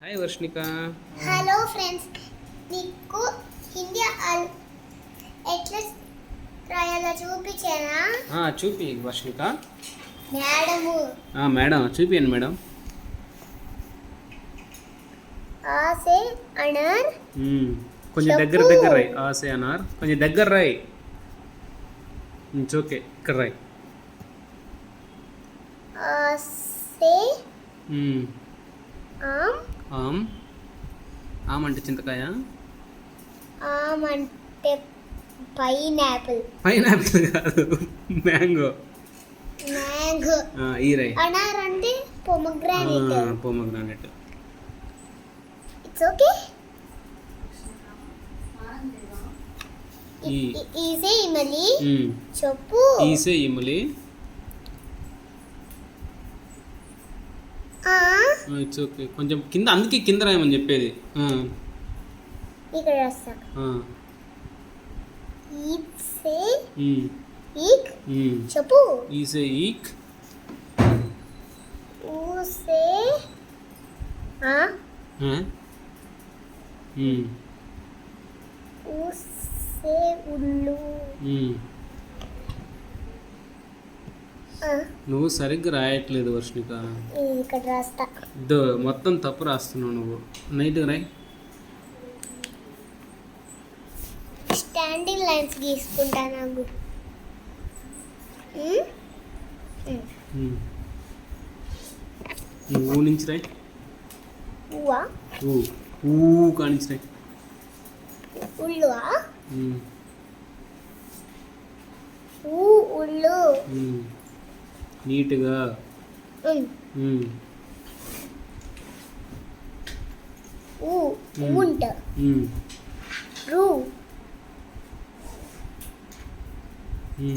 Hi వర్షినిక. Hello friends, మీకు హిందీ ఎట్లా రాయాలో చూపించానా? చూపి వర్షినిక. మేడము మేడం చూపియండి మేడం. ఆసే అనర్ కొంచెం దగ్గర రాయి. ఆసే అనార్ కొంచెం దగ్గర రాయి. ఓకే, ఇక్కడ రాయి. ఆసే ఆమ్ ఆమ్ అంటే చింతకాయ. ఆమ్ అంటే పైనాపిల్. పైనాపిల్ కాదు, మ్యాంగో. మ్యాంగో. ఈ రాయి. అనార్ అంటే పొమగ్రానేట్. పొమగ్రానేట్. It's okay. ఈ ఈసే ఇమలి చెప్పు. ఈసే ఇమలి. It's okay. కొంచెం కింద, అందుకే కింద రాయమని చెప్పేది. ఇక్కడ రాస్తా. ఈసే ఈక్ చెప్పు. ఈసే ఈక్. ఊసే ఊసే ఉల్లు. నువ్వు సరిగ్గా రాయట్లేదు వర్షినిక. ఇక్కడ రాస్తా. మొత్తం తప్పు రాస్తున్నావు నువ్వు. నైట్గా రాయి. స్టాండింగ్ లైన్స్ గీసుకుంటా నాకు. ఊ నుంచి రాయి. ఊవా ఊ కానించి రాయి. ఉల్లువా. ఊ ఉల్లు. నీట్గా. ఊంట. రూ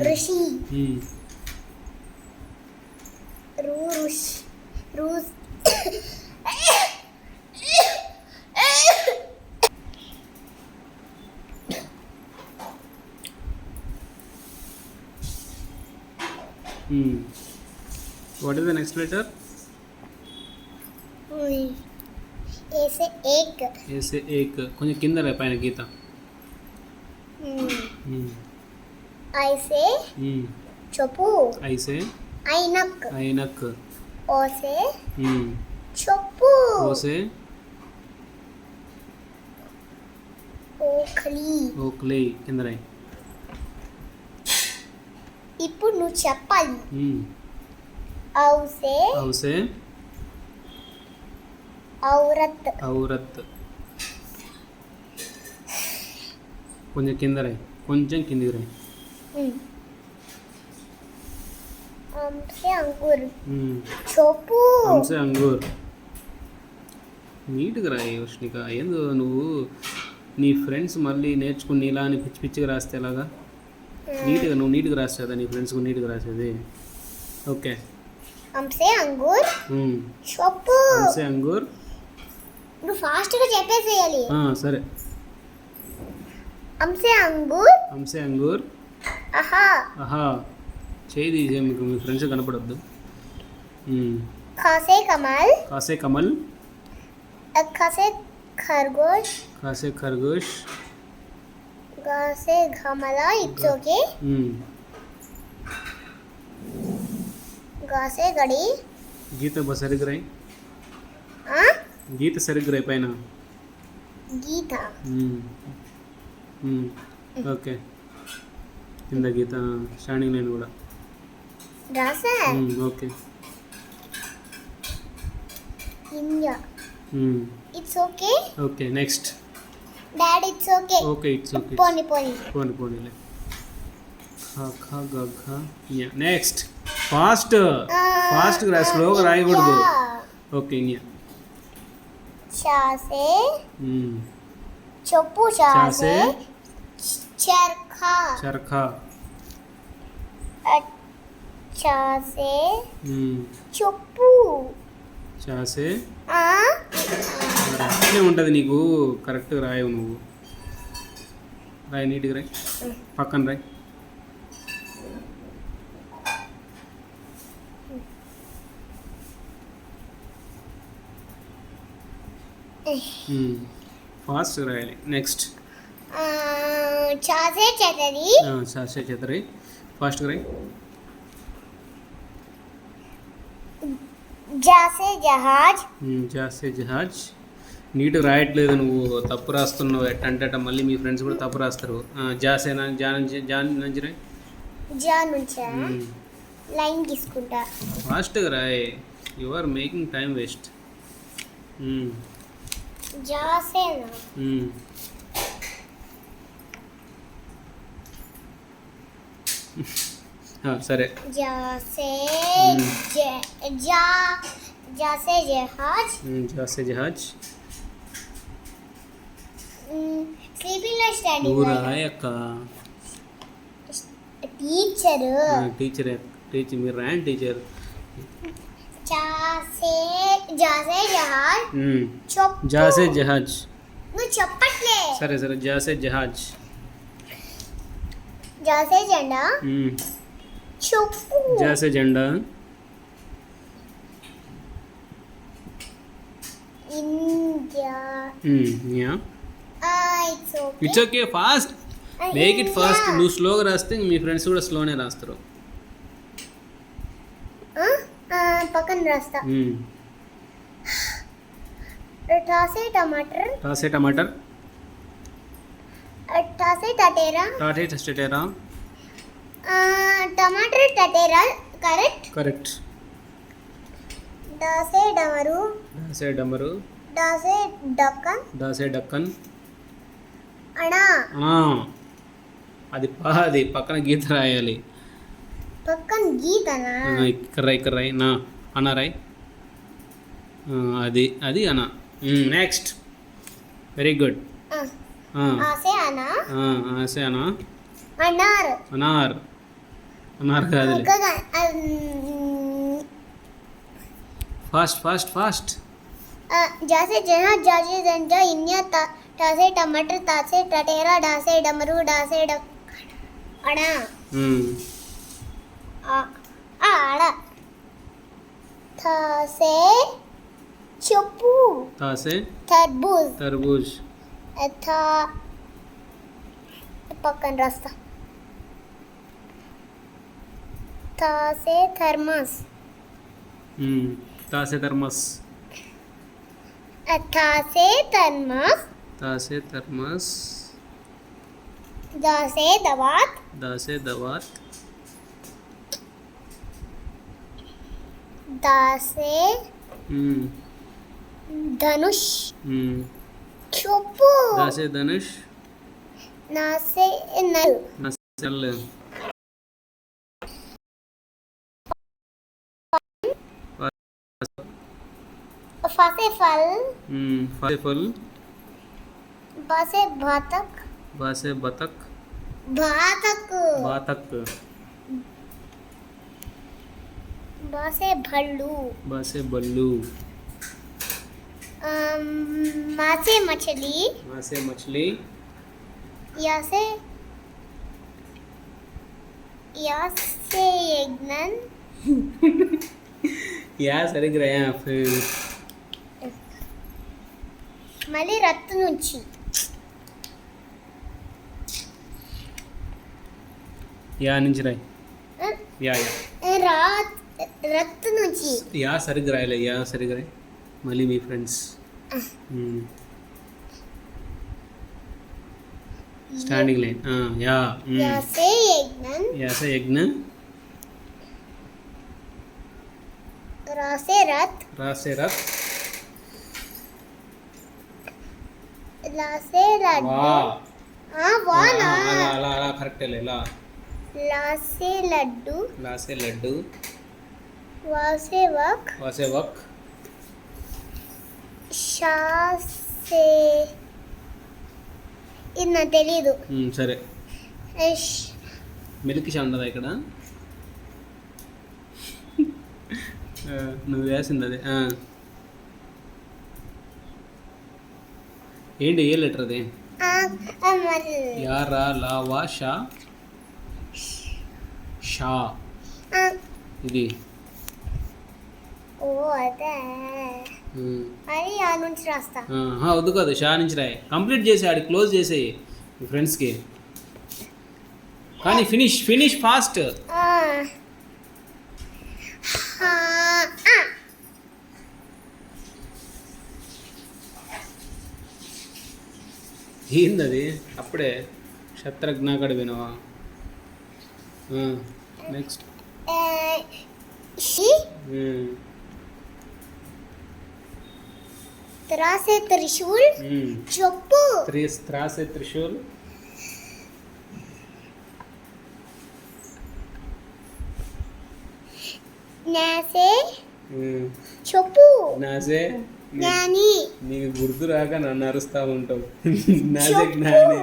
ఋషి. రూ ఋష్ రూస్. What is the next letter? ऐसे एक. ऐसे एक. కొంచెం కింద రా, పైన గీత. ऐसे చెప్పు. ऐसे ఐనక్. ఐనక్. ఓసే చెప్పు. ఓసే ఓఖ్లీ. ఓక్లీ. కింద రాయి. ఇప్పుడు నువ్వు చెప్పాలి. ఔసే ఔసే ఔరత్. ఔరత్. కొంచెం కింద రాయి, కొంచెం కిందికి రాయి. అంసే అంగూర్ చెప్పు. అంసే అంగూర్. నీట్గా రాయి వర్షినిక. ఏందో నువ్వు నీ ఫ్రెండ్స్ మళ్ళీ నేర్చుకుని ఇలా అని పిచ్చి పిచ్చిగా రాస్తే ఎలాగా? నీట్గా, నువ్వు నీట్గా రాసేదా నీ ఫ్రెండ్స్ కూడా నీట్గా రాసేది. ఓకే. అంసే అంగూర్ చెప్పు. అంసే అంగూర్. నువ్వు ఫాస్ట్గా చెప్పేసేయాలి. సరే. అంసే అంగూర్. అంసే అంగూర్. ఆహా ఆహా. చేయి తీసే, మీకు మీ ఫ్రెండ్స్ కనపడద్దు. ఖాసే కమల్. కాసే కమల్. ఖాసే ఖర్గోష్. కాసే ఖర్గోష్. గాసే గమల. It's okay. గాసే గడి. గీత సరిగ్గా రాయి. గీత సరిగ్గా రాయి పైన. గీత. ఓకే. కింద గీత, స్టాండింగ్ లైన్ కూడా రాసా. Okay. India. It's okay. Okay. Next. డాడ్ it's okay. Okay. It's okay. పోనీ పోనీ పోనీ పోనీలే. ఖ ఖ గ ఘ ఞ. నెక్స్ట్. ఫాస్ట్ ఫాస్ట్గా రా, స్లోగా రాయకూడదు. ఓకే. ఞ. చాసే చెప్పు. చాసే చర్ఖా. చర్ఖా. చాసే చెప్పు. చాసే. అట్లే ఉంటుంది నీకు, కరెక్ట్గా రాయవు నువ్వు. రాయి, నీట్గా రాయి. పక్కన రాయి. ఫాస్ట్ రాయాలి. నెక్స్ట్ చా సే ఛతరి. సాసే చెతరి. ఫాస్ట్ రాయి. జా సే జహాజ్. జాసే జహాజ్. నీట్ రాయట్లేదు, నువ్వు తప్పు రాస్తున్నావు. ఎట్టంటే మళ్ళీ మీ ఫ్రెండ్స్ కూడా తప్పు రాస్తారు. జాసేనా జాన్ నుంచి రాయి. జా నుంచా లైన్ తీసుకుంటా. ఫాస్ట్గా రాయ్, you are making time waste. జా సేనా. సరే. జా సే జా జా సే జహాజ్. జాసే జహాజ్. స్లీపింగ్ లో నువ్వు స్టాండింగ్. రాయక్క. టీచర్. టీచర్ మీరు రాయండి టీచర్. జా సే జహాజ్. చెప్పు. జాసే జహాజ్. నువ్వు చెప్పట్లే. సరే సరే, జాసే జహాజ్. జా సే జెండా. చెప్పు. జాసే జెండా. India. Yeah it's okay. It's okay, fast make it fast. నువ్వు స్లోగా రాస్తే మీ ఫ్రెండ్స్ కూడా స్లోనే రాస్తారు. పక్కన రాస్తా. టాసే టమాటర్. టాసే టమాటర్. టాసే టటేరా. టాటే టెస్టేరా. టమాటర్ టటేరా. కరెక్ట్. కరెక్ట్. డాసే డమరు. డాసే డమరు. డాసే డక్కన్. డాసే డక్కన్. అణా. అది పక్కన గీత రాయాలి. పక్కన గీతనా. ఇక్కడ రాయి నా అన్న రాయి. అది అన్న. నెక్స్ట్. Very good. ఆసే అనా. ఆసే అనా. అనార్. అనార్ కాదు. ఫాస్ట్. జాసే జహాజ్. జాసే జంజా. ఇన్యా. టాసే టమాటర్. తాసే టటేరా. డాసే డమరు. డాసే అడా. ఆడ. తాసే చెప్పు. తాసే తర్బూజ్. తర్బూజ్. పక్కన రాస్తా. తాసే థర్మస్. తాసే థర్మస్. తాసే థర్మస్. తాసే థర్మస్. దాసే దవాత్. దాసే దవాత్. దాసే ధనుష్. చెప్పు. దాసే ధనుష్. నాసే నల్. నల్. ఫాసే ఫల్. ఫాసే ఫల్. బాసే బాతక్. బాసే బతక్. బాతక్. బాతక్. బాసే భల్లు. బాసే బల్లు. मासे मछली. मासे मछली. यासे यज्ञन. యా సరిగ్గా రాయా. మళ్ళీ రత్తు నుంచి. యా నుంచి రాయి. యా రత్తు నుంచి. యా సరిగ్గా రాయలే. యా సరిగ్గా రాయి. మళ్ళీ మీ ఫ్రెండ్స్. Standing line. యా. యాసే యజ్ఞన్. యాసే యజ్ఞ. రాసే రత్. రాసే రత్. లాసే లడ్డు. అలా కరెక్ట్. లాసే లడ్డు. లాసే లడ్డు. వాసే వక్. వాసే వక్. షాసే. ఇది నాకు తెలీదు. సరే. మిల్క్ షా ఉండదా ఇక్కడ? నువ్వు వేసింది అదే. ఏంటి ఏ లెటర్ అది? యారా లావా షా. షా ఇది. ఓ అదే. అది ఆ నుంచి రాస్తా. వద్దు కాదు, షా నుంచి రాయి. కంప్లీట్ చేసి ఆడి క్లోజ్ చేసేయి మీ ఫ్రెండ్స్కి. కానీ ఫినిష్ ఫాస్ట్. ఆ. ఆ. ఆ. ఏందది అప్పుడే శత్రుఘ్నాకడ వినవా? నెక్స్ట్ షి త్రాసే త్రిశూల్ చెప్పు. త్రాసే త్రిశూల్. నాసే చెప్పు. నాసే జ్ఞాని. నీకు గుర్తు రాక నన్ను అరుస్తూ ఉంటావు. నాసే జ్ఞాని.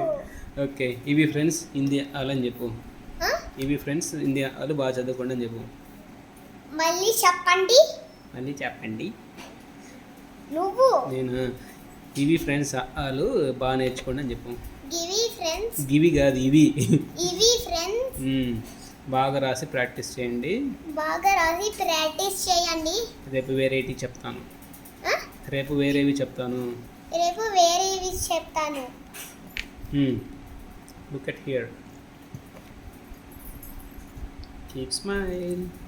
ఓకే, ఇవి ఫ్రెండ్స్ హిందీ అని చెప్పు. ఇవి ఫ్రెండ్స్ హిందీ వాళ్ళు బాగా చదువుకోండి అని చెప్పు. మళ్ళీ చెప్పండి. నువ్వు. నేను ఇవి ఫ్రెండ్స్ వాళ్ళు బాగా నేర్చుకోండి అని చెప్పు. గివి ఫ్రెండ్స్. గివి కాదు, ఇవి. ఇవి ఫ్రెండ్స్. బాగా రాసి ప్రాక్టీస్ చేయండి. రేపు వేరేవి చెప్తాను. రేపు వేరేవి చెప్తాను. Look at here. Keep smile.